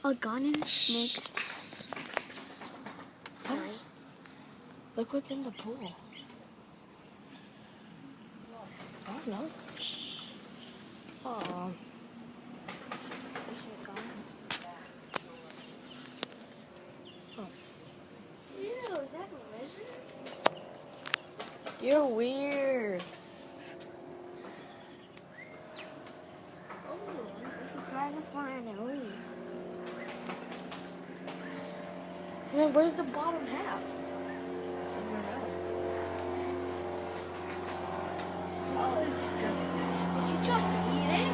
A garden snake. Nice. Look what's in the pool. Oh no. Oh. Ew, is that a lizard? You're weird. Oh, there's a dragonfly in a leaf. And then where's the bottom half? Somewhere else. Oh, Disgusting. did you just eat it?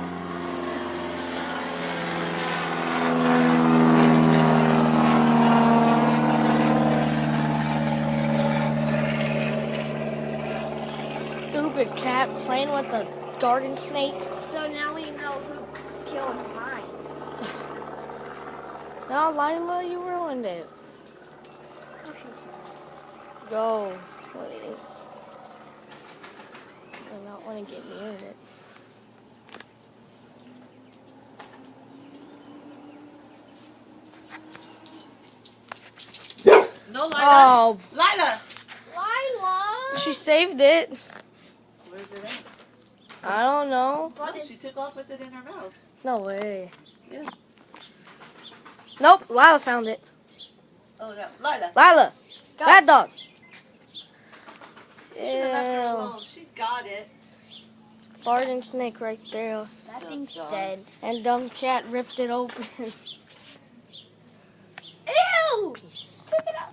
Stupid cat playing with the garden snake. So now we know who killed mine. No, Lila, you ruined it. Go, please. I do not want to get near it. No, Lila. Oh, Lila. Lila! she saved it. Where's it at? I don't know. But Oh, she took off with it in her mouth. No way. Yeah. Nope, Lila found it. Oh, yeah. Lila. Lila, Go. bad dog. Should have left her Ew. alone. She got it. Garden snake right there. That thing's Dog. dead. And dumb cat ripped it open. Ew! Pick it up.